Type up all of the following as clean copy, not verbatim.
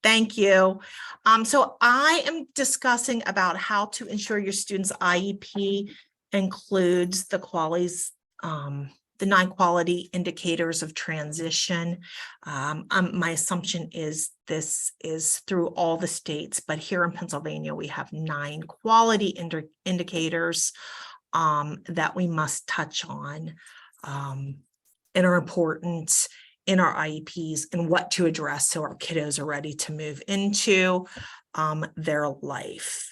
Thank you. So I am discussing about how to ensure your student's IEP includes the qualities, the 9 quality indicators of transition. My assumption is this is through all the states, but here in Pennsylvania, we have 9 quality indicators that we must touch on and are important in our IEPs and what to address so our kiddos are ready to move into their life.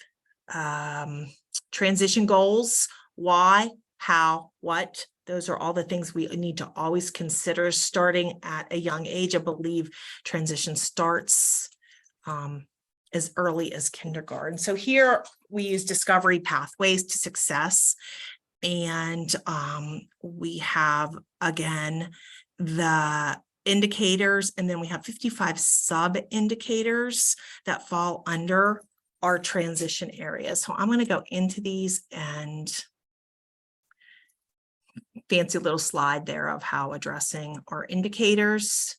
Transition goals, why, how, what, those are all the things we need to always consider starting at a young age. I believe transition starts as early as kindergarten. So here we use discovery pathways to success. And we have, again, the indicators, and then we have 55 sub indicators that fall under our transition areas. So I'm going to go into these and fancy little slide there of how addressing our indicators.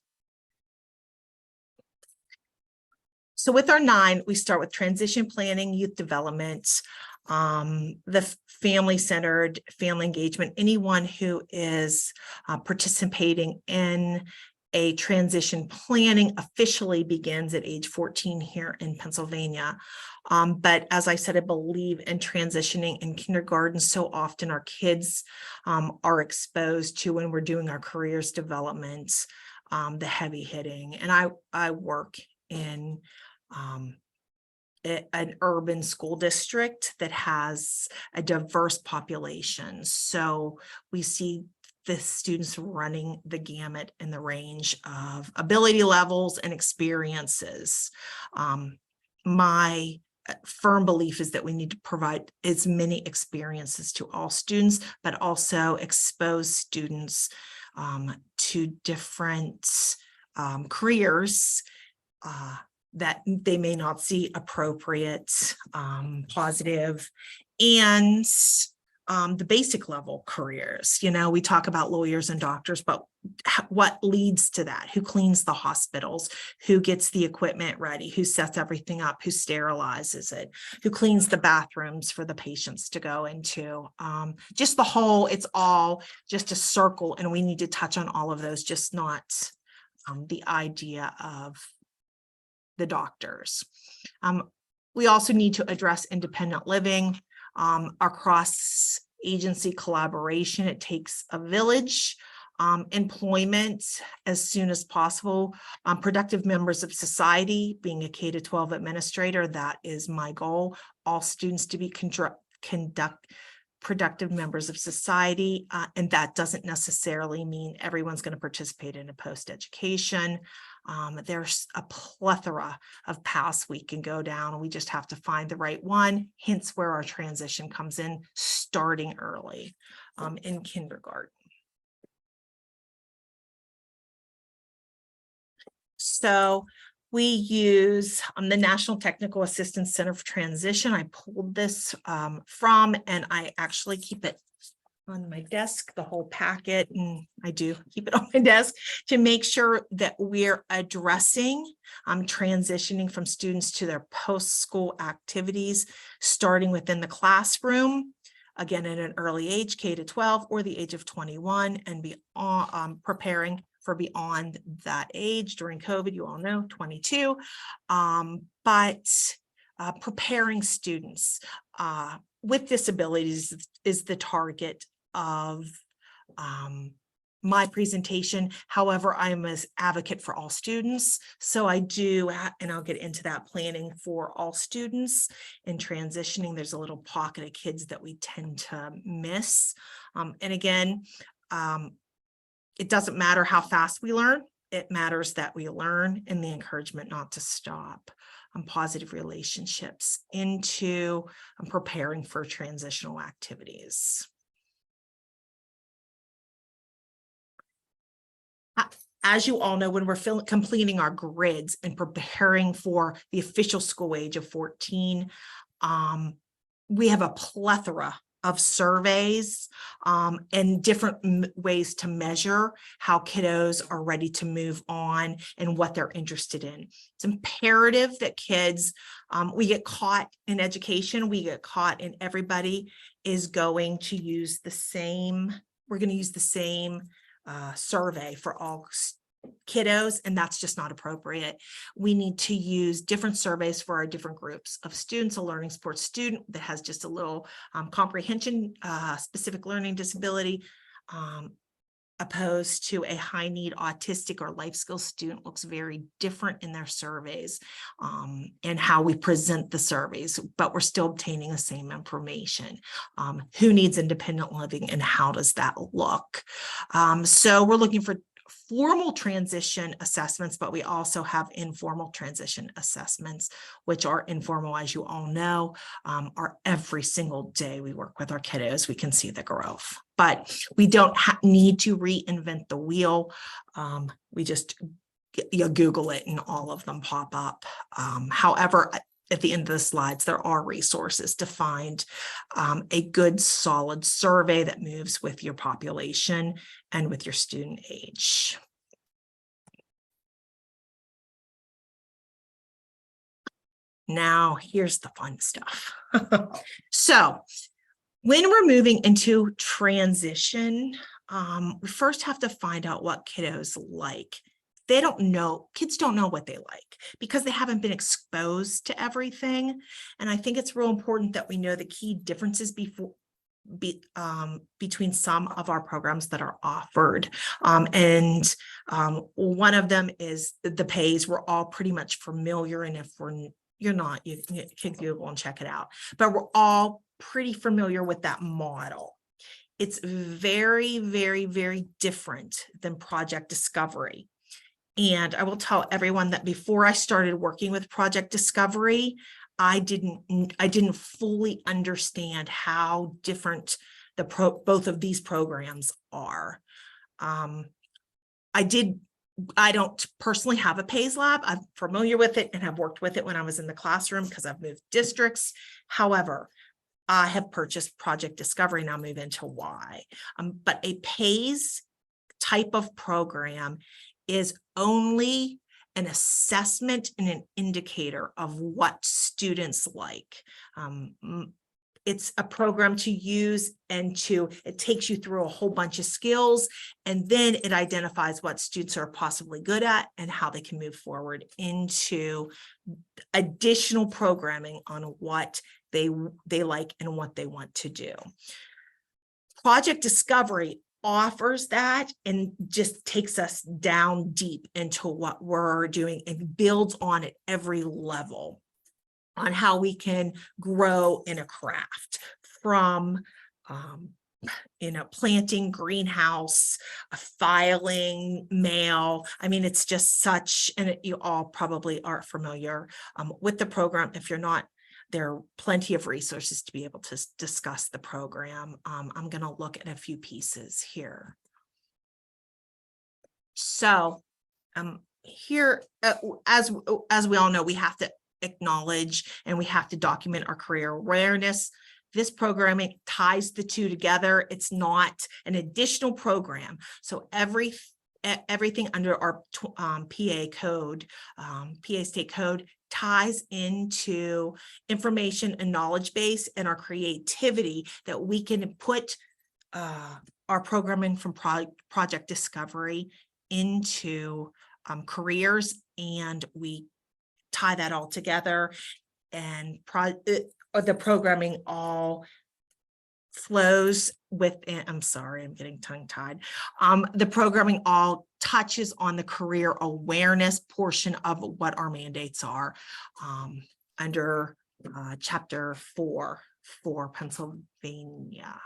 So with our 9, we start with transition planning, youth development, the family-centered, family engagement. Anyone who is participating in a transition planning officially begins at age 14 here in Pennsylvania. But as I said, I believe in transitioning in kindergarten. So often our kids are exposed to, when we're doing our careers development, the heavy hitting. And I work in an urban school district that has a diverse population. So we see the students running the gamut in the range of ability levels and experiences. My firm belief is that we need to provide as many experiences to all students, but also expose students to different careers that they may not see appropriate, positive, and the basic level careers. You know, we talk about lawyers and doctors, but what leads to that? Who cleans the hospitals? Who gets the equipment ready? Who sets everything up? Who sterilizes it? Who cleans the bathrooms for the patients to go into? Just the whole, it's all just a circle, and we need to touch on all of those, just not the idea of the doctors. We also need to address independent living, our cross-agency collaboration. It takes a village, employment as soon as possible, productive members of society, being a K-12 administrator, that is my goal. All students to be productive members of society, and that doesn't necessarily mean everyone's going to participate in a post-education. There's a plethora of paths we can go down. We just have to find the right one, hence where our transition comes in, starting early in kindergarten. So we use the National Technical Assistance Center for Transition. I pulled this from, and I actually keep it on my desk, the whole packet, and I do keep it on my desk to make sure that we're addressing transitioning from students to their post-school activities, starting within the classroom, again at an early age, K-12, or the age of 21, and be preparing for beyond that age. During COVID, you all know, 22, but preparing students with disabilities is the target of my presentation. However, I'm an advocate for all students. So I do, and I'll get into that, planning for all students and transitioning. There's a little pocket of kids that we tend to miss. And again, it doesn't matter how fast we learn. It matters that we learn, and the encouragement not to stop. Positive relationships into preparing for transitional activities. As you all know, when we're completing our grids and preparing for the official school age of 14, we have a plethora of surveys and different ways to measure how kiddos are ready to move on and what they're interested in. It's imperative that kids, we get caught in education, we get caught in everybody is going to use the same, we're going to use the same survey for all kiddos, and that's just not appropriate. We need to use different surveys for our different groups of students. A learning sports student that has just a little comprehension, specific learning disability, opposed to a high need autistic or life skills student looks very different in their surveys and how we present the surveys, but we're still obtaining the same information. Who needs independent living and how does that look? So we're looking for formal transition assessments, but we also have informal transition assessments, which are informal, as you all know, are every single day we work with our kiddos, we can see the growth, but we don't need to reinvent the wheel. We just Google it and all of them pop up. However, at the end of the slides, there are resources to find a good solid survey that moves with your population and with your student age. Now, here's the fun stuff. So when we're moving into transition, we first have to find out what kiddos like. They don't know, kids don't know what they like because they haven't been exposed to everything. And I think it's real important that we know the key differences between some of our programs that are offered. One of them is the pays. We're all pretty much familiar, and if you're not, you can Google and check it out, but we're all pretty familiar with that model. It's very, very, very different than Project Discovery. And I will tell everyone that before I started working with Project Discovery, I didn't fully understand how different both of these programs are. I don't personally have a PAYS lab. I'm familiar with it and have worked with it when I was in the classroom because I've moved districts. However, I have purchased Project Discovery and I'll move into why. But a PAYS type of program is only an assessment and an indicator of what students like. It's a program to use and it takes you through a whole bunch of skills, and then it identifies what students are possibly good at and how they can move forward into additional programming on what they like and what they want to do. Project Discovery offers that and just takes us down deep into what we're doing and builds on it every level on how we can grow in a craft from planting, greenhouse, filing, mail. I mean, it's just such, and you all probably are familiar with the program. If you're not, there are plenty of resources to be able to discuss the program. I'm going to look at a few pieces here. So here, as we all know, we have to acknowledge and we have to document our career awareness. This programming ties the two together. It's not an additional program. So everything under our PA code, PA state code, ties into information and knowledge base and our creativity that we can put our programming from Project Discovery into careers, and we tie that all together, and the programming all flows with, I'm sorry, I'm getting tongue-tied. The programming all touches on the career awareness portion of what our mandates are under chapter 4 for Pennsylvania.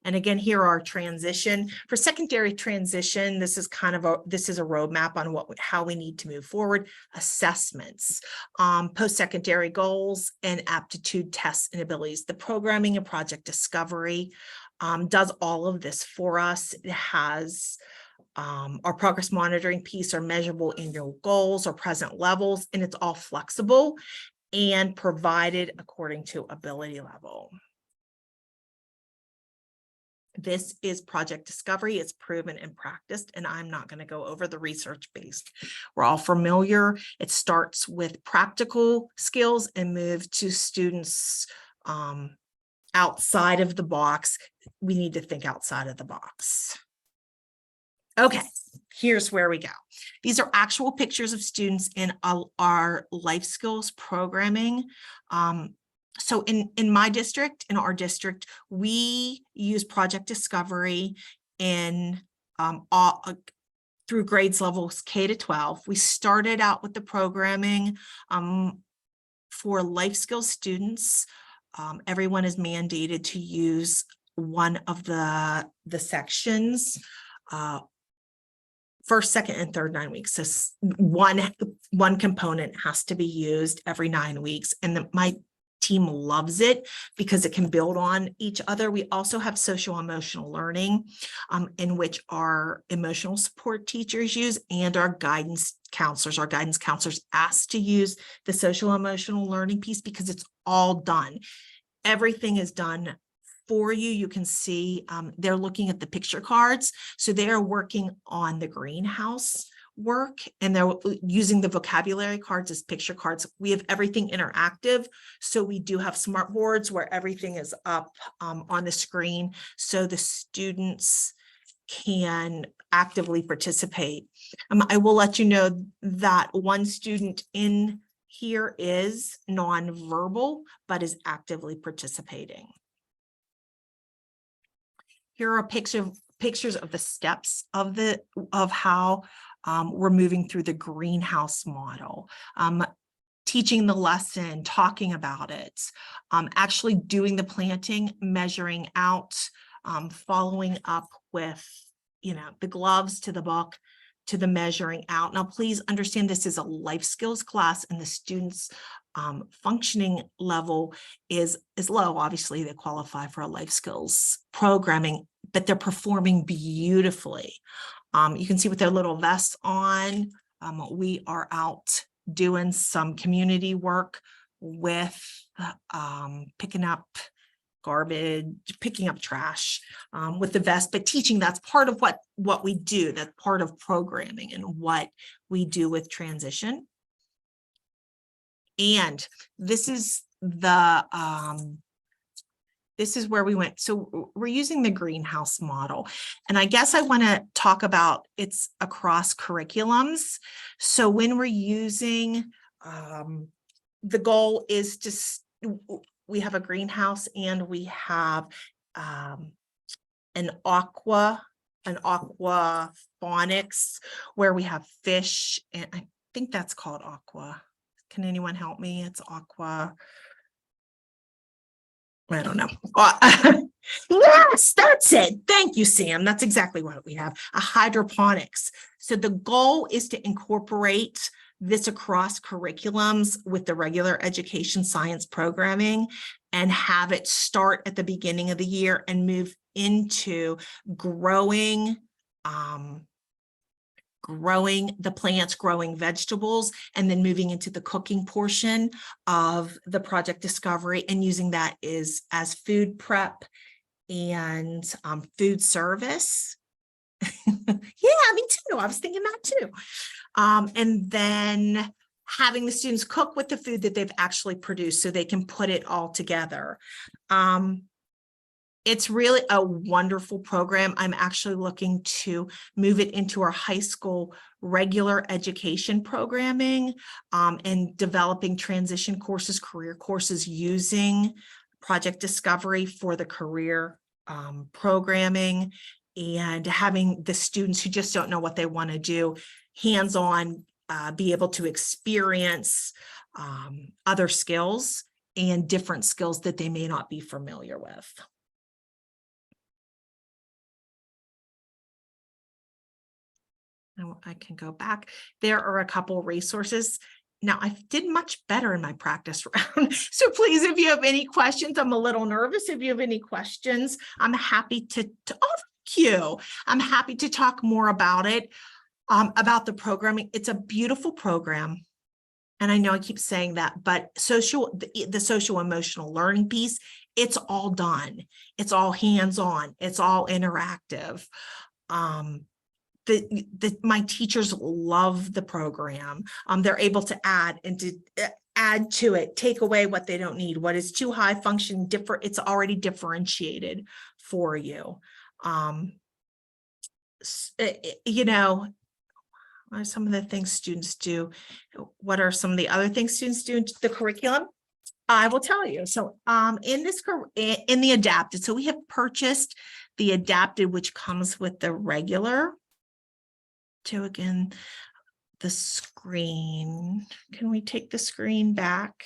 And again, here are transition for secondary transition. This is kind of a roadmap on how we need to move forward. Assessments, post-secondary goals, and aptitude tests and abilities. The programming and Project Discovery does all of this for us. It has our progress monitoring piece, our measurable annual goals, our present levels, and it's all flexible. and provided according to ability level. This is project discovery. It's proven and practiced, and I'm not going to go over the research based. We're all familiar. It starts with practical skills and moves to students outside of the box. We need to think outside of the box. Okay, here's where we go. These are actual pictures of students in our life skills programming. So in my district, in our district, we use project discovery in through grades levels K to 12. We started out with the programming for life skills students. Everyone is mandated to use one of the sections. First, second, and third 9 weeks. So one component has to be used every 9 weeks. And my team loves it because it can build on each other. We also have social emotional learning in which our emotional support teachers use, and our guidance counselors. Our guidance counselors asked to use the social emotional learning piece because it's all done. Everything is done for you. You can see they're looking at the picture cards. So they are working on the greenhouse work, and they're using the vocabulary cards as picture cards. We have everything interactive. So we do have smart boards where everything is up on the screen, so the students can actively participate. I will let you know that one student in here is nonverbal, but is actively participating. Here are pictures of the steps of how we're moving through the greenhouse model, teaching the lesson, talking about it, actually doing the planting, measuring out, following up with, the gloves to the book, to the measuring out. Now, please understand this is a life skills class, and the students' functioning level is low. Obviously, they qualify for a life skills programming, but they're performing beautifully. You can see with their little vests on, we are out doing some community work with picking up garbage, picking up trash with the vest, but teaching, that's part of what we do. That's part of programming and what we do with transition. And this is where we went. So we're using the greenhouse model. And I guess I want to talk about it's across curriculums. So when we're using, the goal is we have a greenhouse, and we have an aquaponics where we have fish, and I think that's called aqua. Can anyone help me? It's aqua. I don't know. Yes, that's it. Thank you, Sam. That's exactly what we have. A hydroponics. So the goal is to incorporate this across curriculums with the regular education science programming, and have it start at the beginning of the year and move into growing the plants, growing vegetables, and then moving into the cooking portion of the project discovery, and using that as food prep and food service. Yeah, me too. I was thinking that too. And then having the students cook with the food that they've actually produced so they can put it all together. It's really a wonderful program. I'm actually looking to move it into our high school regular education programming, and developing transition courses, career courses using project discovery for the career programming, and having the students who just don't know what they want to do hands-on, be able to experience other skills and different skills that they may not be familiar with. Now I can go back. There are a couple resources. Now, I did much better in my practice round. So please, if you have any questions, I'm a little nervous. If you have any questions, I'm happy to thank you. I'm happy to talk more about it, about the programming. It's a beautiful program. and I know I keep saying that, but the social emotional learning piece, it's all done. It's all hands-on. It's all interactive. My teachers love the program. They're able to add to it, take away what they don't need, what is too high function, different. It's already differentiated for you. You know, what are some of the things students do? What are some of the other things students do in the curriculum? I will tell you. So in the adapted, so we have purchased the adapted, which comes with the regular. So again, the screen. Can we take the screen back?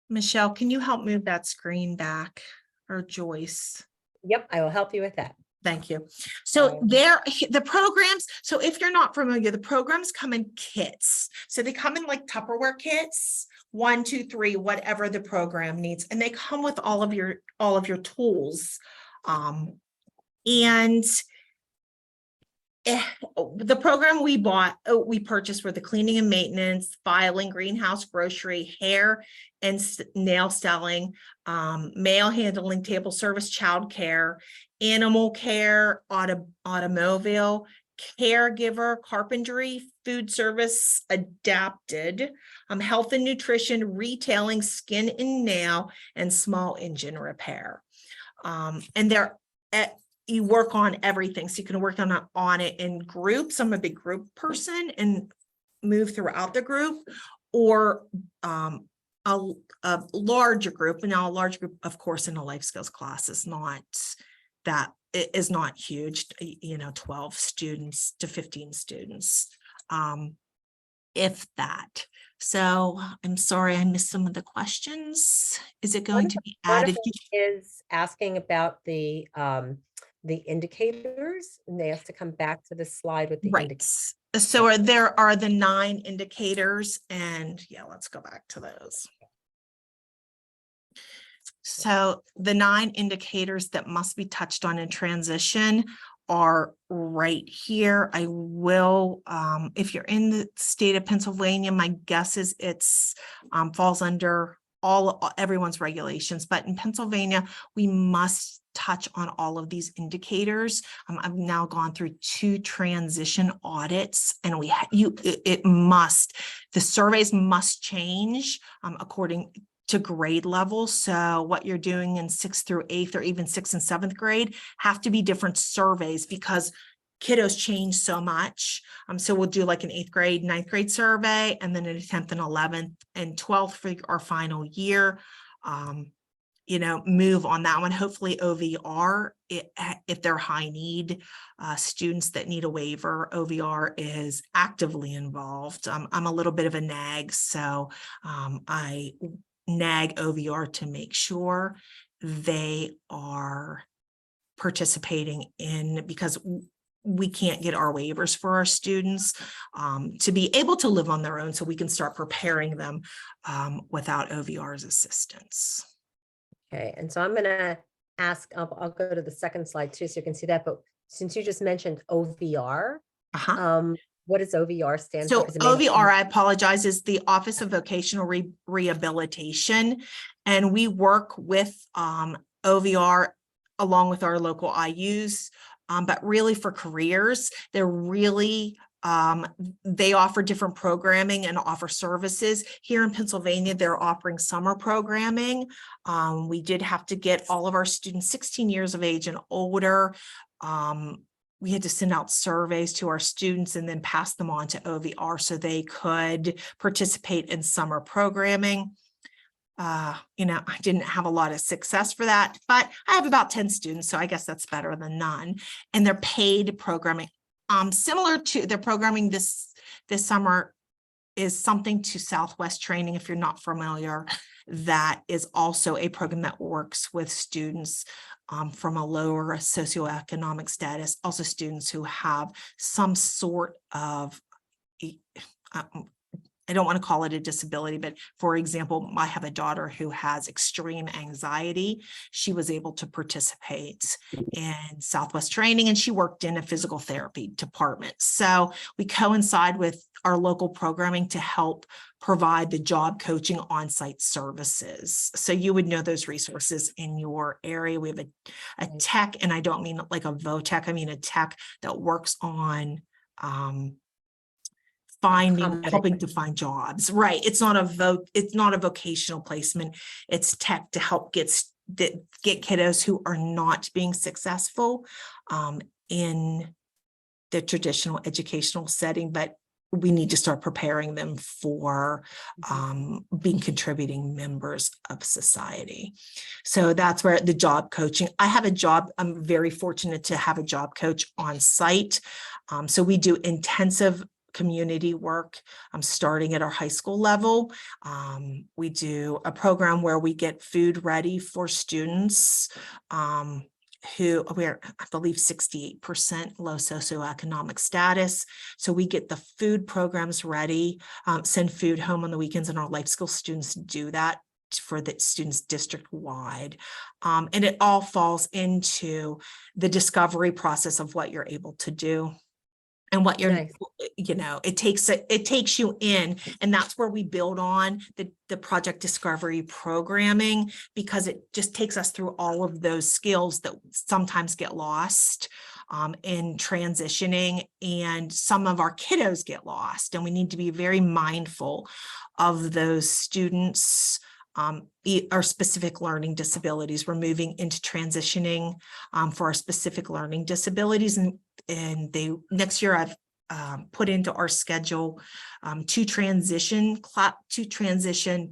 Michelle, can you help move that screen back, or Joyce? Yep, I will help you with that. Thank you. So the programs, so if you're not familiar, the programs come in kits. So they come in like Tupperware kits, 1, 2, 3, whatever the program needs. And they come with all of your tools. And the program we purchased were the cleaning and maintenance, filing, greenhouse, grocery, hair and nail styling, mail handling, table service, childcare, animal care, automobile, caregiver, carpentry, food service, adapted, health and nutrition, retailing, skin and nail, and small engine repair. And you work on everything. So you can work on it in groups. I'm a big group person and move throughout the group, or a larger group. And now a large group, of course, in a life skills class is not huge, 12 students to 15 students, if that. So I'm sorry, I missed some of the questions. Is it going to be added? Is asking about the indicators, and they have to come back to the slide with the indicators. So there are the 9 indicators, and let's go back to those. So the 9 indicators that must be touched on in transition are right here. I will, if you're in the state of Pennsylvania, my guess is it's falls under everyone's regulations, but in Pennsylvania, we must touch on all of these indicators. I've now gone through 2 transition audits, and the surveys must change according to grade level. So what you're doing in 6th through 8th, or even 6th and 7th grade, have to be different surveys because kiddos change so much. So we'll do like an 8th grade, 9th grade survey, and then a 10th and 11th and 12th for our final year. Move on that one. Hopefully OVR, if they're high need students that need a waiver, OVR is actively involved. I'm a little bit of a nag, so I nag OVR to make sure they are participating in, because we can't get our waivers for our students to be able to live on their own, so we can start preparing them without OVR's assistance. Okay, and so I'm going to ask, I'll go to the second slide too, so you can see that, but since you just mentioned OVR, what does OVR stand for? So OVR, I apologize, is the Office of Vocational Rehabilitation, and we work with OVR along with our local IUs, but really for careers, they're really they offer different programming and offer services. Here in Pennsylvania, they're offering summer programming. We did have to get all of our students 16 years of age and older. We had to send out surveys to our students and then pass them on to OVR so they could participate in summer programming. I didn't have a lot of success for that, but I have about 10 students, so I guess that's better than none. And they're paid programming. Similar to their programming this summer is something to Southwest Training. If you're not familiar, that is also a program that works with students from a lower socioeconomic status, also students who have some sort of I don't want to call it a disability, but for example, I have a daughter who has extreme anxiety. She was able to participate in Southwest training, and she worked in a physical therapy department. So we coincide with our local programming to help provide the job coaching on-site services. So you would know those resources in your area. We have a tech, and I don't mean like a VOTech, I mean a tech that works on helping to find jobs. Right. It's not a vocational placement. It's tech to help get kiddos who are not being successful in the traditional educational setting, but we need to start preparing them for being contributing members of society. So that's where the job coaching, I'm very fortunate to have a job coach on site. So we do intensive community work starting at our high school level. We do a program where we get food ready for students who we're, I believe, 68% low socioeconomic status. So we get the food programs ready, send food home on the weekends, and our life skill students do that for the students district wide. And it all falls into the discovery process of what you're able to do. And what you're, it takes you in, and that's where we build on the project discovery programming, because it just takes us through all of those skills that sometimes get lost in transitioning, and some of our kiddos get lost, and we need to be very mindful of those students. Our specific learning disabilities. We're moving into transitioning for our specific learning disabilities, and next year I've put into our schedule two transition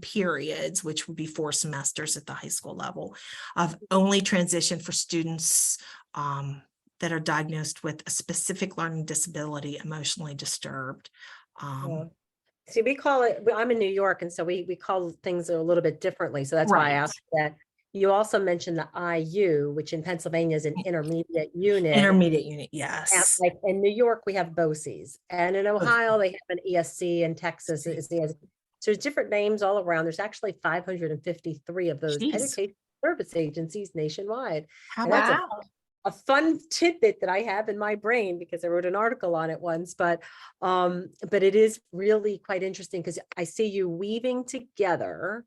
periods, which would be 4 semesters at the high school level, of only transition for students that are diagnosed with a specific learning disability, emotionally disturbed. See, we call it, I'm in New York, and so we call things a little bit differently. So that's why I asked that. You also mentioned the IU, which in Pennsylvania is an intermediate unit. Intermediate unit, yes. Like in New York, we have BOCES, and in Ohio, they have an ESC, and Texas is the ESC. So there's different names all around. There's actually 553 of those education service agencies nationwide. And that's a fun tidbit that I have in my brain, because I wrote an article on it once, but it is really quite interesting, because I see you weaving together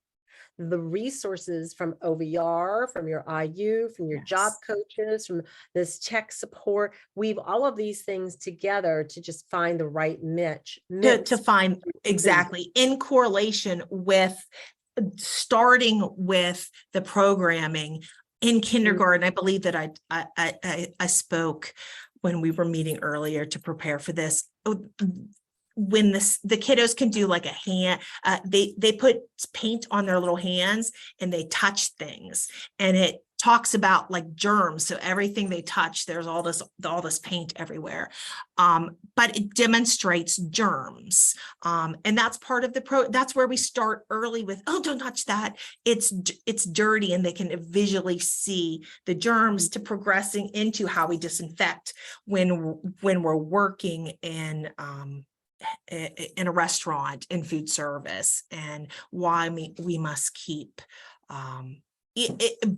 the resources from OVR, from your IU, from your job coaches, from this tech support, weave all of these things together to just find the right mix. To find exactly in correlation with starting with the programming in kindergarten. I believe that I spoke when we were meeting earlier to prepare for this. When the kiddos can do like a hand, they put paint on their little hands and they touch things, and it talks about like germs. So everything they touch, there's all this paint everywhere. But it demonstrates germs. And that's part of that's where we start early with, oh, don't touch that. It's dirty, and they can visually see the germs, to progressing into how we disinfect when we're working in a restaurant, in food service, and why we must keep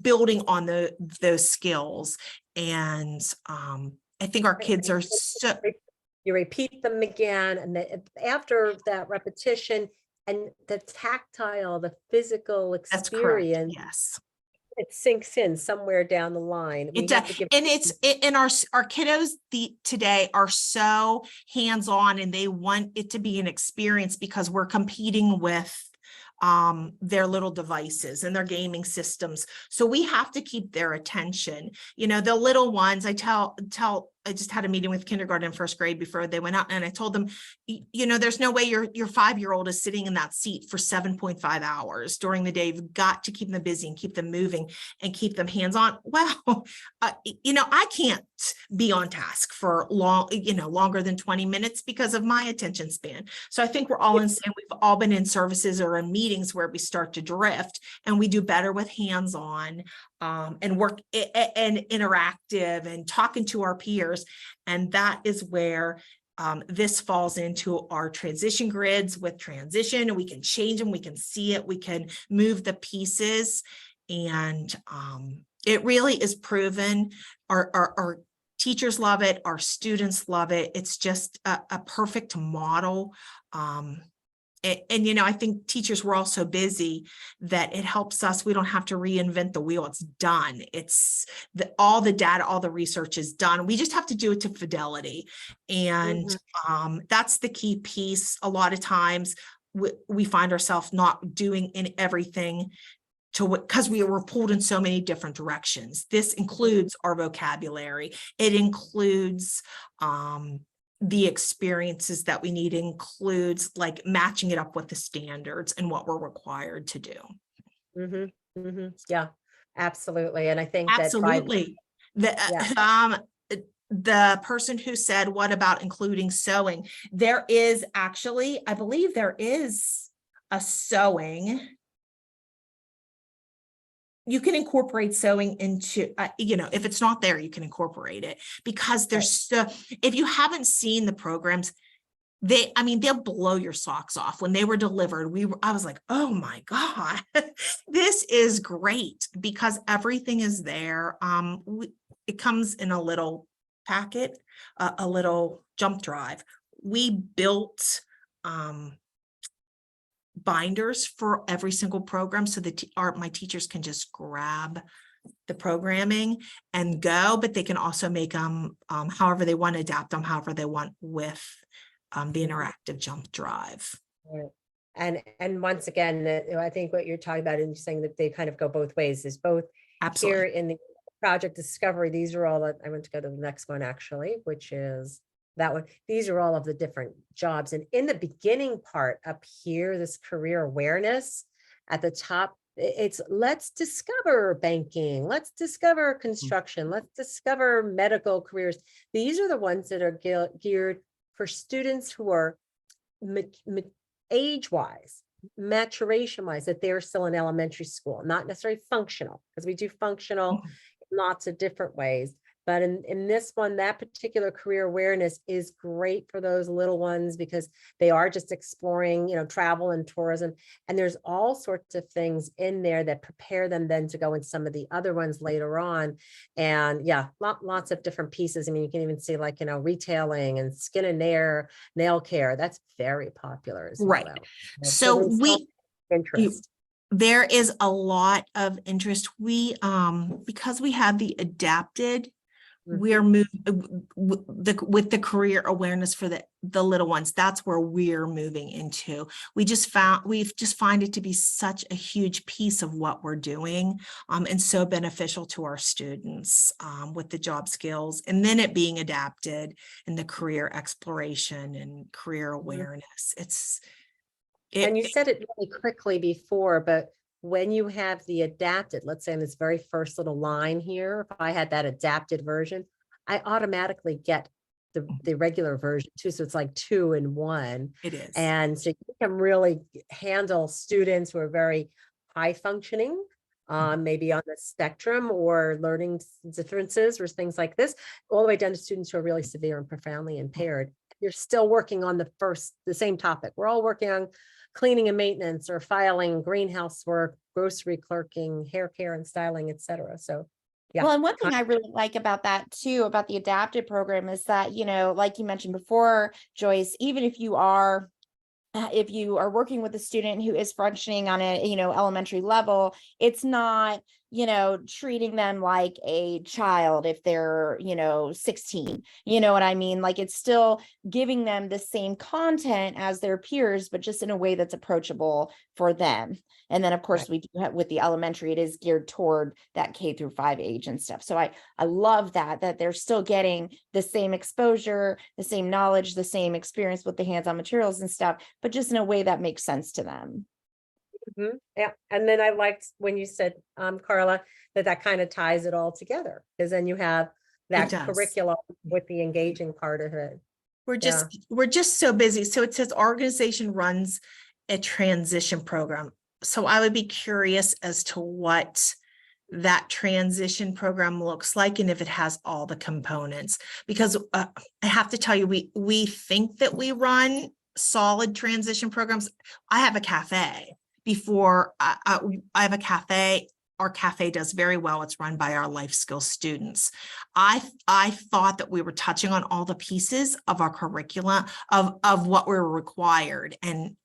building on those skills. And I think our kids are so, you repeat them again, and after that repetition and the tactile, the physical experience, yes, it sinks in somewhere down the line. And our kiddos today are so hands-on, and they want it to be an experience, because we're competing with their little devices and their gaming systems. So we have to keep their attention. The little ones, I just had a meeting with kindergarten and first grade before they went out, and I told them, there's no way your 5-year-old is sitting in that seat for 7.5 hours during the day. You've got to keep them busy and keep them moving and keep them hands-on. Well, I can't be on task for longer than 20 minutes because of my attention span. So I think we're all insane. We've all been in services or in meetings where we start to drift, and we do better with hands-on and work and interactive and talking to our peers. And that is where This falls into our transition grids with transition, and we can change them, we can see it, we can move the pieces, and it really is proven. Our teachers love it, our students love it. It's just a perfect model. And, you know, I think teachers were all so busy that it helps us. We don't have to reinvent the wheel. It's done. It's all the data, all the research is done. We just have to do it to fidelity. And that's the key piece. A lot of times we find ourselves not doing in everything to what, because we were pulled in so many different directions. This includes our vocabulary. It includes the experiences that we need, includes like matching it up with the standards and what we're required to do. Yeah, absolutely. And I think that Absolutely. The person who said, what about including sewing? There is actually, I believe there is a sewing. You can incorporate sewing into, you know, if it's not there, you can incorporate it, because there's so, if you haven't seen the programs, I mean, they'll blow your socks off. When they were delivered, I was like, oh my God, this is great, because everything is there. It comes in a little packet, a little jump drive. We built, binders for every single program so that my teachers can just grab the programming and go, but they can also make them however they want, to adapt them however they want with the interactive jump drive. Right. And once again, I think what you're talking about and saying that they kind of go both ways is both. Absolutely. Here in the project discovery, these are all that I went to go to the next one actually, which is that one. These are all of the different jobs. And in the beginning part up here, this career awareness at the top, it's let's discover banking, let's discover construction, let's discover medical careers. These are the ones that are geared for students who are age-wise, maturation-wise, that they're still in elementary school, not necessarily functional, because we do functional in lots of different ways. But in this one, that particular career awareness is great for those little ones, because they are just exploring, you know, travel and tourism. And there's all sorts of things in there that prepare them then to go into some of the other ones later on. And yeah, lots of different pieces. I mean, you can even see like, you know, retailing and skin and nail care. That's very popular as well. Right. So there is a lot of interest. We, because we have the adapted, we're moving with the career awareness for the little ones. That's where we're moving into. We've just find it to be such a huge piece of what we're doing, and so beneficial to our students with the job skills, and then it being adapted in the career exploration and career awareness. And you said it really quickly before, but when you have the adapted, let's say in this very first little line here, if I had that adapted version, I automatically get the regular version too. So it's like 2 in 1. It is. And so you can really handle students who are very high functioning, maybe on the spectrum or learning differences or things like this, all the way down to students who are really severe and profoundly impaired. You're still working on the same topic. We're all working on cleaning and maintenance or filing, greenhouse work, grocery clerking, hair care and styling, etc. So yeah. Well, and one thing I really like about that too, about the adapted program, is that, you know, like you mentioned before, Joyce, even if you are working with a student who is functioning on a, you know, elementary level, it's not, you know, treating them like a child if they're, you know, 16, you know what I mean? Like, it's still giving them the same content as their peers, but just in a way that's approachable for them. And then of course we do have, with the elementary, it is geared toward that K-5 age and stuff. So I love that they're still getting the same exposure, the same knowledge, the same experience with the hands-on materials and stuff, but just in a way that makes sense to them. Yeah. And then I liked when you said, Carla, that kind of ties it all together, because then you have that curriculum with the engaging part of it. We're just so busy. So it says organization runs a transition program. So I would be curious as to what that transition program looks like and if it has all the components. Because I have to tell you, we think that we run solid transition programs. I have a cafe before I have a cafe. Our cafe does very well. It's run by our life skills students. I thought that we were touching on all the pieces of our curriculum of what we're required. And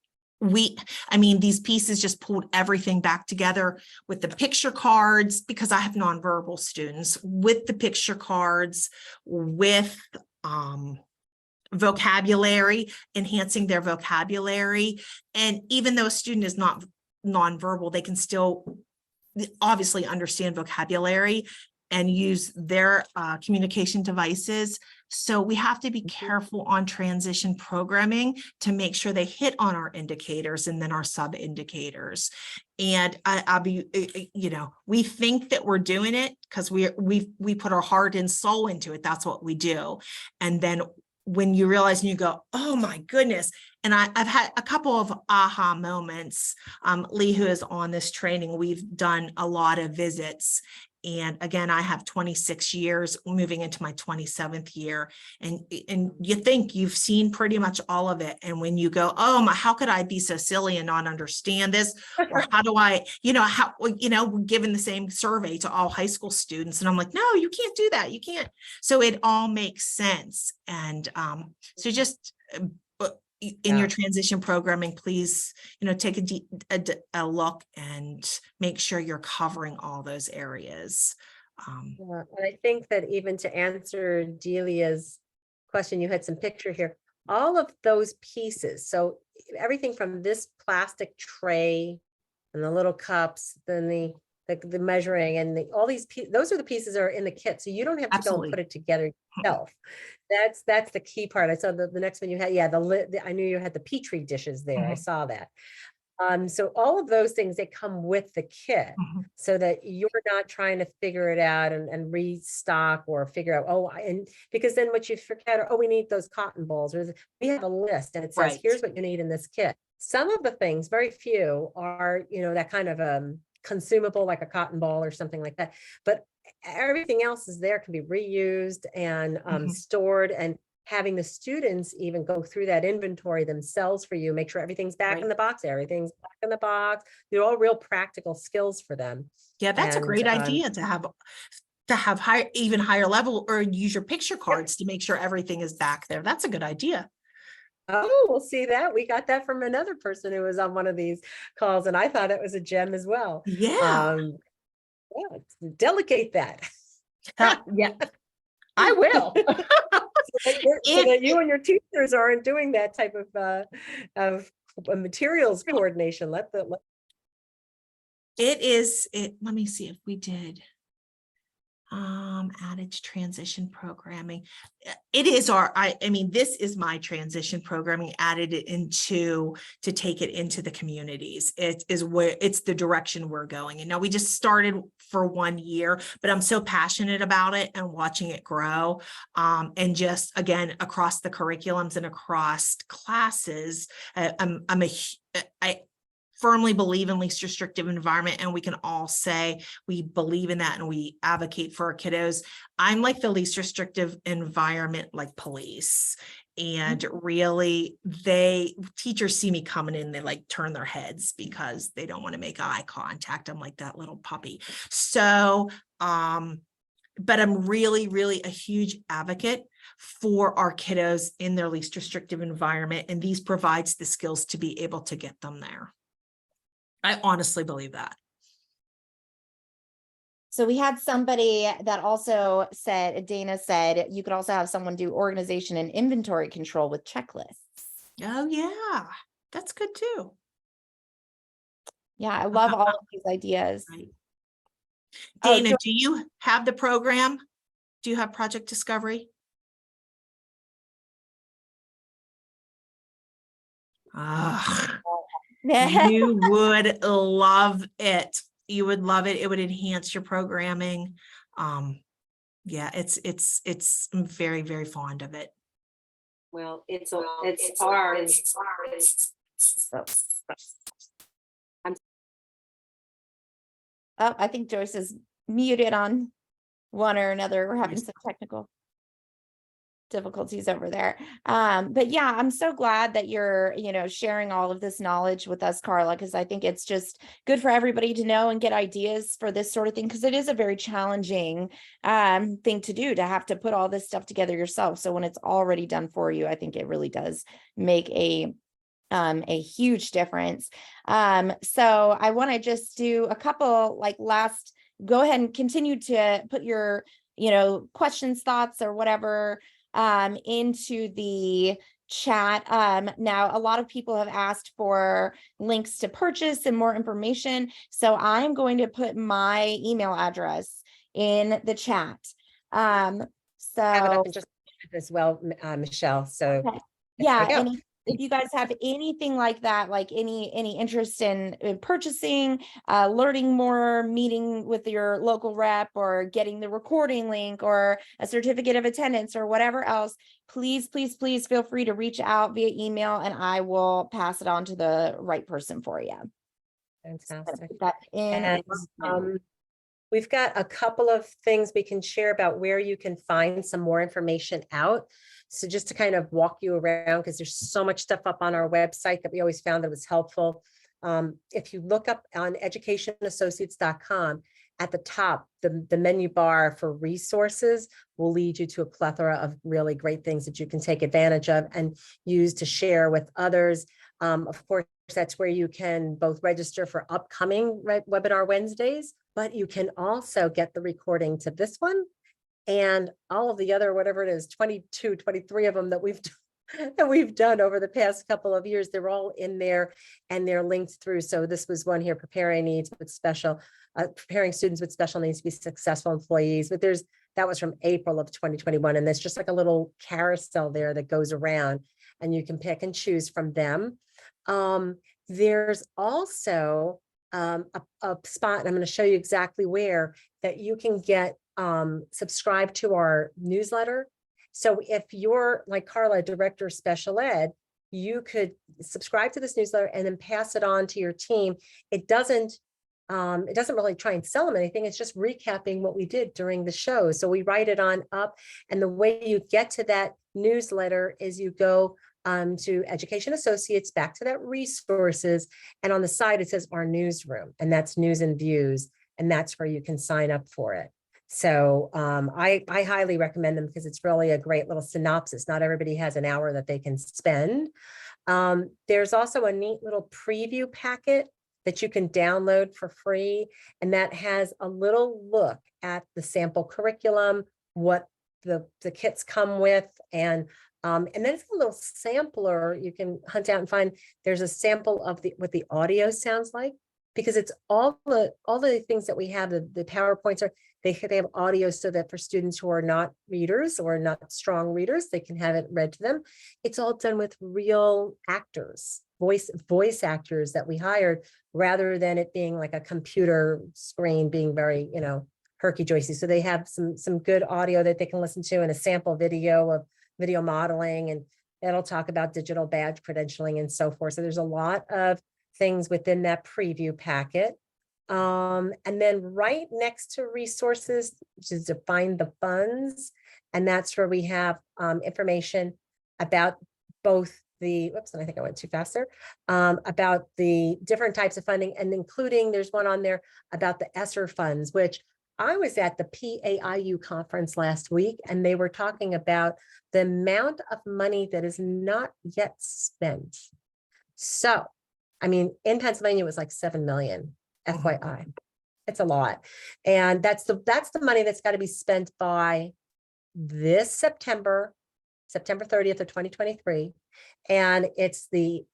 I mean, these pieces just pulled everything back together with the picture cards, because I have nonverbal students, with the picture cards, with vocabulary, enhancing their vocabulary. And even though a student is not nonverbal, they can still obviously understand vocabulary and use their communication devices. So we have to be careful on transition programming to make sure they hit on our indicators and then our sub indicators. And I'll be, you know, we think that we're doing it because we put our heart and soul into it. That's what we do. And then when you realize and you go, oh my goodness. And I've had a couple of aha moments. Lee, who is on this training, we've done a lot of visits. And again, I have 26 years moving into my 27th year. And you think you've seen pretty much all of it. And when you go, oh my, how could I be so silly and not understand this? Or how do I, we're given the same survey to all high school students. And I'm like, no, you can't do that. You can't. So it all makes sense. And so just in your transition programming, please, take a look and make sure you're covering all those areas. And I think that even to answer Delia's question, you had some picture here, all of those pieces. So everything from this plastic tray and the little cups, then the measuring and all these those are the pieces that are in the kit. So you don't have to go and put it together yourself. That's the key part. I saw the next one you had. Yeah, I knew you had the Petri dishes there. I saw that. So all of those things, they come with the kit so that you're not trying to figure it out and restock or figure out, and because then what you forget, we need those cotton balls, or we have a list and it says, here's what you need in this kit. Some of the things, very few are, that kind of consumable, like a cotton ball or something like that. But everything else is there, can be reused and stored, and having the students even go through that inventory themselves for you, make sure everything's back in the box, everything's back in the box. They're all real practical skills for them. Yeah, that's a great idea to have even higher level, or use your picture cards to make sure everything is back there. That's a good idea. Oh, we'll see that. We got that from another person who was on one of these calls, and I thought it was a gem as well. Yeah. Delegate that. Yeah, I will. So that you and your teachers aren't doing that type of materials coordination. Let me see if we did added transition programming. It is this is my transition programming, added it to take it into the communities. It is where it's the direction we're going. And now we just started for 1 year, but I'm so passionate about it and watching it grow. And just again, across the curriculums and across classes, I firmly believe in least restrictive environment, and we can all say we believe in that and we advocate for our kiddos. I'm like the least restrictive environment, like police. And really, teachers see me coming in, they like turn their heads because they don't want to make eye contact. I'm like that little puppy. So, but I'm really, really a huge advocate for our kiddos in their least restrictive environment. And these provides the skills to be able to get them there. I honestly believe that. So we had somebody that also said, Dana said, you could also have someone do organization and inventory control with checklists. Oh yeah, that's good too. Yeah, I love all of these ideas. Right. Dana, do you have the program? Do you have Project Discovery? You would love it. You would love it. It would enhance your programming. Yeah, I'm very, very fond of it. Well, it's ours. Oh, I think Joyce is muted on one or another. We're having some technical difficulties over there. But yeah, I'm so glad that you're, sharing all of this knowledge with us, Carla, because I think it's just good for everybody to know and get ideas for this sort of thing, because it is a very challenging thing to do, to have to put all this stuff together yourself. So when it's already done for you, I think it really does make a huge difference. So I want to just do a couple go ahead and continue to put your, questions, thoughts, or whatever into the chat. Now, a lot of people have asked for links to purchase and more information. So I'm going to put my email address in the chat. Have it up just as well, Michelle. So Okay. Yeah, and if you guys have anything like that, like any interest in purchasing, learning more, meeting with your local rep, or getting the recording link or a certificate of attendance or whatever else, please feel free to reach out via email, and I will pass it on to the right person for you. Fantastic. Put that in. And, we've got a couple of things we can share about where you can find some more information out. So just to kind of walk you around, because there's so much stuff up on our website that we always found that was helpful. If you look up on educationassociates.com, at the top, the menu bar for resources will lead you to a plethora of really great things that you can take advantage of and use to share with others. Of course, that's where you can both register for upcoming webinar Wednesdays, but you can also get the recording to this one and all of the other, whatever it is, 22, 23 of them that we've done over the past couple of years. They're all in there and they're linked through. So this was one here, preparing students with special needs to be successful employees. But that was from April of 2021. And there's just like a little carousel there that goes around and you can pick and choose from them. There's also a spot, and I'm going to show you exactly where, that you can get subscribe to our newsletter. So if you're like Carla, director of special ed, you could subscribe to this newsletter and then pass it on to your team. It doesn't really try and sell them anything. It's just recapping what we did during the show. So we write it on up, and the way you get to that newsletter is you go to Education Associates, back to that resources, and on the side it says our newsroom, and that's news and views, and that's where you can sign up for it. So I highly recommend them because it's really a great little synopsis. Not everybody has an hour that they can spend. There's also a neat little preview packet that you can download for free, and that has a little look at the sample curriculum, what the kits come with, and then it's a little sampler you can hunt out and find. There's a sample of what the audio sounds like, because it's all the things that we have. The PowerPoints they have audio, so that for students who are not readers or not strong readers, they can have it read to them. It's all done with real actors, voice actors that we hired, rather than it being like a computer screen being very, herky-jerky. So they have some good audio that they can listen to, and a sample video of video modeling, and it'll talk about digital badge credentialing and so forth. So there's a lot of things within that preview packet. And then right next to resources, which is to find the funds, and that's where we have information about both the, whoops, and I think I went too fast there, about the different types of funding, and including, there's one on there about the ESSER funds, which I was at the PAIU conference last week, and they were talking about the amount of money that is not yet spent. So, I mean, in Pennsylvania, it was like 7 million, FYI. It's a lot. And that's the money that's got to be spent by this September 30th of 2023. And it's the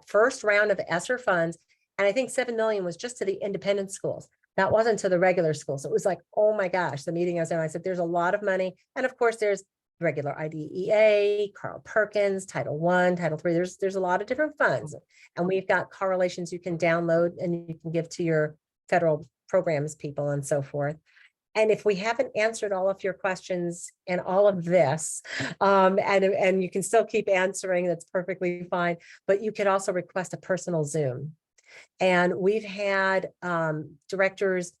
first round of ESSER funds. And I think 7 million was just to the independent schools. That wasn't to the regular schools. So it was like, oh my gosh, the meeting I was in, I said, there's a lot of money. And of course, there's regular IDEA, Carl Perkins, Title I, Title III. There's a lot of different funds. And we've got correlations you can download and you can give to your federal programs people and so forth. And if we haven't answered all of your questions in all of this, and you can still keep answering, that's perfectly fine. But you could also request a personal Zoom. And we've had directors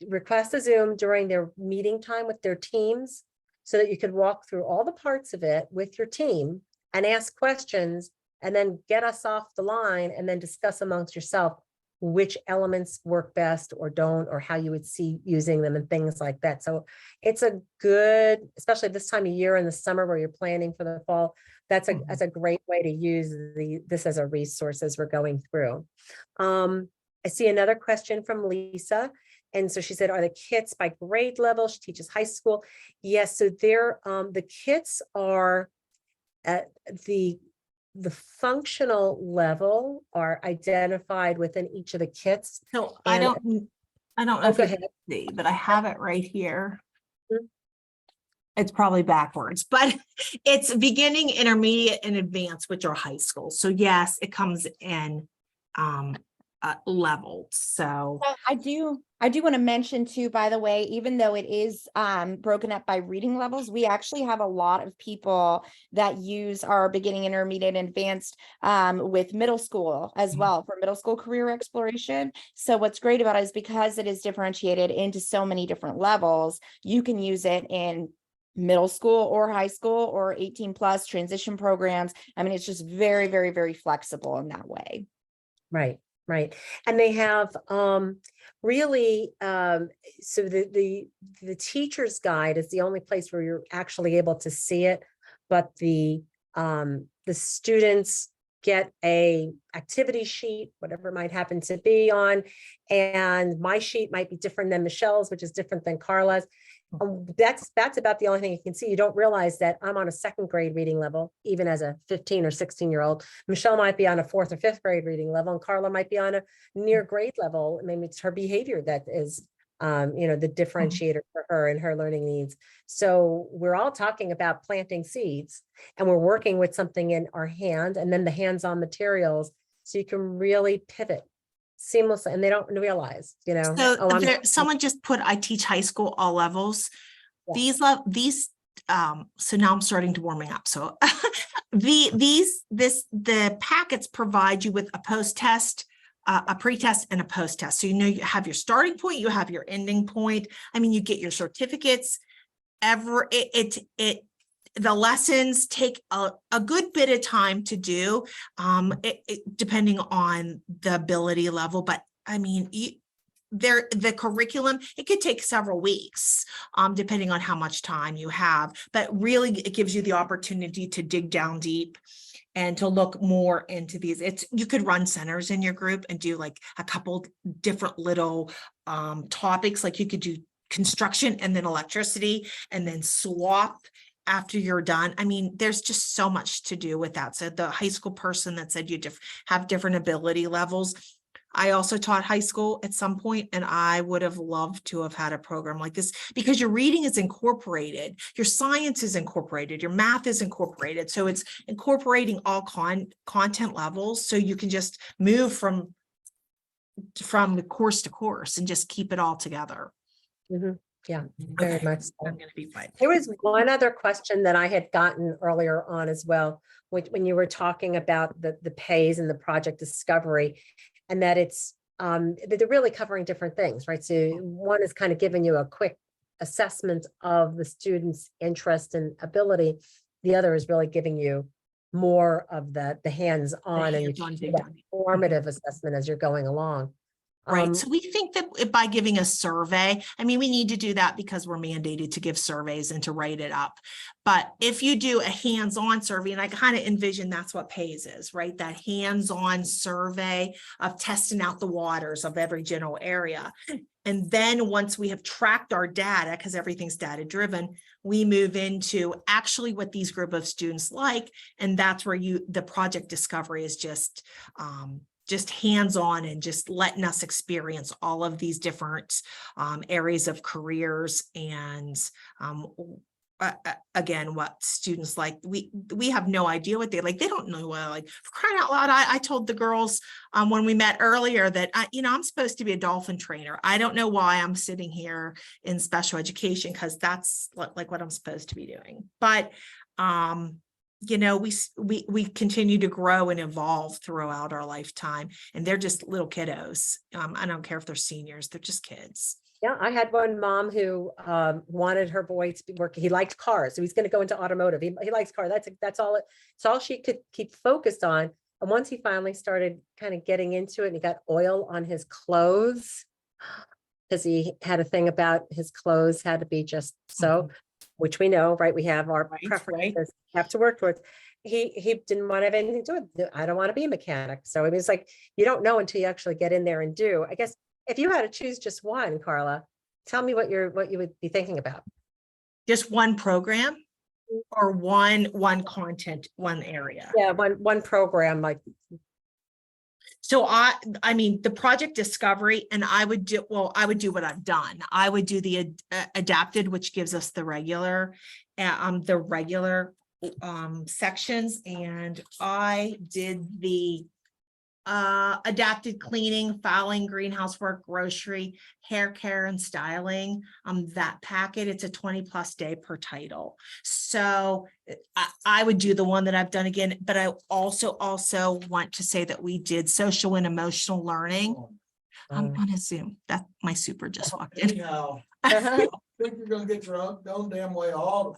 request a Zoom during their meeting time with their teams so that you could walk through all the parts of it with your team and ask questions and then get us off the line and then discuss amongst yourself which elements work best or don't, or how you would see using them and things like that. So it's a good, especially this time of year in the summer where you're planning for the fall, that's a great way to use this as a resource as we're going through. I see another question from Lisa. And so she said, are the kits by grade level? She teaches high school. Yes, so they're the kits are at the functional level are identified within each of the kits. So And- I don't know if go you ahead. can see, but I have it right here. Mhm. It's probably backwards, but it's beginning, intermediate, and advanced, which are high school. So yes, it comes in leveled. So Well, I do want to mention too, by the way, even though it is broken up by reading levels, we actually have a lot of people that use our beginning, intermediate, and advanced with middle school as well for middle school career exploration. So what's great about it is because it is differentiated into so many different levels, you can use it in middle school or high school or 18 plus transition programs. I mean, it's just very, very, very flexible in that way. Right. Right. And they have really so the teacher's guide is the only place where you're actually able to see it, but the students get a activity sheet, whatever it might happen to be on, and my sheet might be different than Michelle's, which is different than Carla's. That's about the only thing you can see. You don't realize that I'm on a second grade reading level, even as a 15 or 16-year-old. Michelle might be on a fourth or fifth grade reading level, and Carla might be on a near grade level. Maybe it's her behavior that is, the differentiator for her and her learning needs. So we're all talking about planting seeds, and we're working with something in our hand, and then the hands-on materials, so you can really pivot seamlessly, and they don't realize, So someone just put, I teach high school all levels. Yeah. So now I'm starting to warming up. So the packets provide you with a post-test, a pre-test, and a post-test. So you have your starting point, you have your ending point. I mean, you get your certificates. The lessons take a good bit of time to do, depending on the ability level. But I mean, the curriculum, it could take several weeks, depending on how much time you have. But really, it gives you the opportunity to dig down deep and to look more into these. You could run centers in your group and do like a couple different little topics. Like you could do construction and then electricity and then swap after you're done. I mean, there's just so much to do with that. So the high school person that said you have different ability levels. I also taught high school at some point, and I would have loved to have had a program like this because your reading is incorporated, your science is incorporated, your math is incorporated. So it's incorporating all content levels. So you can just move from the course to course and just keep it all together. Mm-hmm. Yeah, very much so. I'm going to be fine. There was one other question that I had gotten earlier on as well, when you were talking about the pays and the project discovery, and that it's that they're really covering different things, right? So one is kind of giving you a quick assessment of the student's interest and ability. The other is really giving you more of the hands-on and formative assessment as you're going along. Right. So we think that by giving a survey, I mean, we need to do that because we're mandated to give surveys and to write it up. But if you do a hands-on survey, and I kind of envision that's what PAYS is, right? That hands-on survey of testing out the waters of every general area. And then once we have tracked our data, because everything's data driven, we move into actually what these group of students like. And that's where the project discovery is just hands-on and just letting us experience all of these different areas of careers and again, what students like. We have no idea what they like. They don't know what, like, for crying out loud. I told the girls when we met earlier that I'm supposed to be a dolphin trainer. I don't know why I'm sitting here in special education, because that's like what I'm supposed to be doing. But we continue to grow and evolve throughout our lifetime, and they're just little kiddos. I don't care if they're seniors, they're just kids. Yeah, I had one mom who wanted her boy to be working. He liked cars, so he's going to go into automotive. He likes cars. That's all. It's all she could keep focused on. And once he finally started kind of getting into it, and he got oil on his clothes because he had a thing about his clothes had to be just so, which we know, right? We have our Right, preferences, have to work towards. He didn't want to have anything to do with it. I don't want to be a mechanic. So it was like, you don't know until you actually get in there and do. I guess if you had to choose just one, Carla, tell me what you would be thinking about. Just one program or one content, one area. Yeah, one program, like, So I mean, the project discovery, and I would do what I've done. I would do the adapted, which gives us the regular sections, and I did the adapted cleaning, filing, greenhouse work, grocery, hair care and styling. That packet, it's a 20+ day per title. So I would do the one that I've done again, but I also want to say that we did social and emotional learning. I'm on a Zoom. That my super just walked in. Anyhow, uh-huh. think you're gonna get drunk, don't damn way all.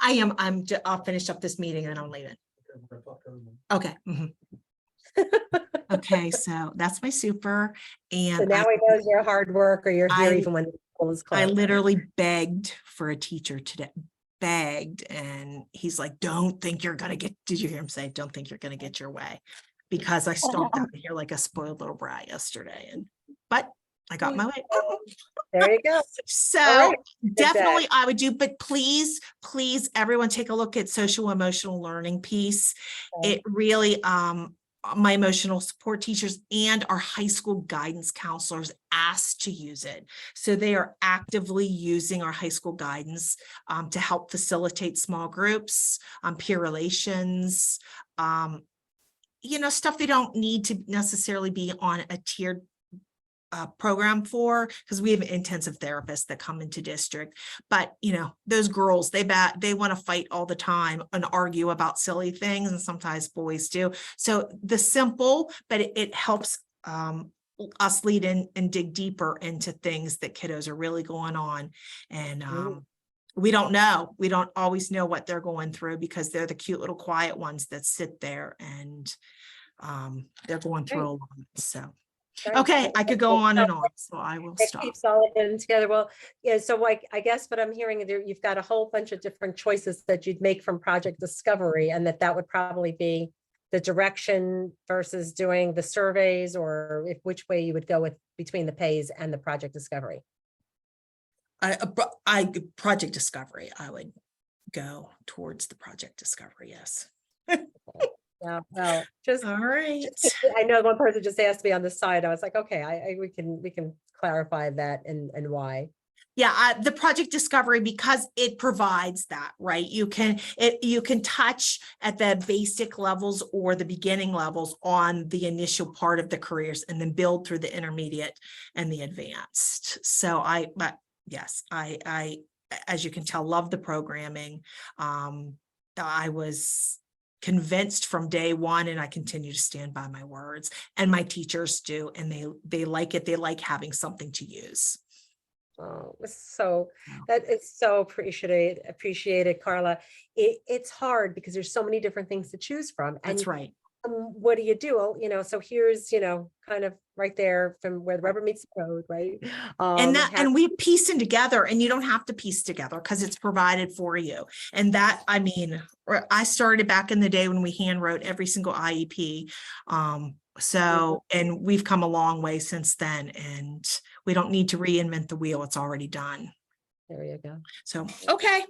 I'll finish up this meeting and I'm leaving. Okay. Okay, so that's my super. So And now he knows you're hard work, or you're here I- even when the school is I closed. literally begged for a teacher today, begged, and he's like, don't think you're gonna get, did you hear him say, don't think you're gonna get your way? Because I stomped out of here like a spoiled little brat yesterday, but I got my way. There you go. So right, definitely I would do, but please, everyone take a look at social emotional learning piece. Okay. It really, my emotional support teachers and our high school guidance counselors asked to use it. So they are actively using our high school guidance to help facilitate small groups, peer relations, stuff they don't need to necessarily be on a tiered program for, because we have intensive therapists that come into district, but those girls, they want to fight all the time and argue about silly things, and sometimes boys do. So the simple, but it helps us lead in and dig deeper into things that kiddos are really going on. And we don't always know what they're going through, because they're the cute little quiet ones that sit there and they're going through a lot. So Right. okay, I could go on and on, so I will It stop. keeps all of them together. Well, yeah, so like, I guess what I'm hearing there, you've got a whole bunch of different choices that you'd make from project discovery, and that would probably be the direction versus doing the surveys, or which way you would go with between the pays and the project discovery. Project discovery, I would go towards the project discovery, yes. Yeah, well, just All right. I know one person just asked me on the side. I was like, okay, we can clarify that and why. Yeah, the project discovery, because it provides that, right? You can touch at the basic levels or the beginning levels on the initial part of the careers, and then build through the intermediate and the advanced. So yes, I, as you can tell, love the programming. I was convinced from day one, and I continue to stand by my words, and my teachers do, and they like it. They like having something to use. Oh, so that is so appreciated, Carla. It's hard because there's so many different things to choose from. And That's right. What do you do? Well, so here's, kind of right there from where the rubber meets the road, right? And we piece them together, and you don't have to piece together because it's provided for you. And that, I mean, I started back in the day when we hand wrote every single IEP. And we've come a long way since then, and we don't need to reinvent the wheel. It's already done. There you go. So, okay.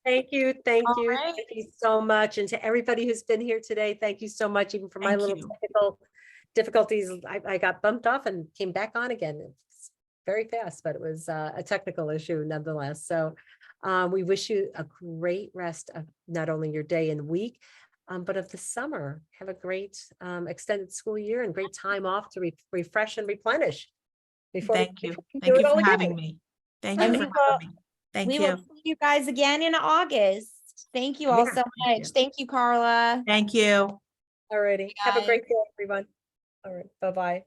Thank you. All right. Thank you so much. And to everybody who's been here today, thank you so much. Even for my Thank little you. technical difficulties, I got bumped off and came back on again. It's very fast, but it was a technical issue nonetheless. So we wish you a great rest of not only your day and week, but of the summer. Have a great extended school year and great time off to refresh and replenish. Thank you. before we Thank do you it all for again. having me. Thank And you we for will- having me. Thank We you. will see you guys again in August. Thank you all Yeah, so thank much. you. Thank you, Carla. Thank you. Alrighty. Have a guys. great day, everyone. All right. Bye-bye.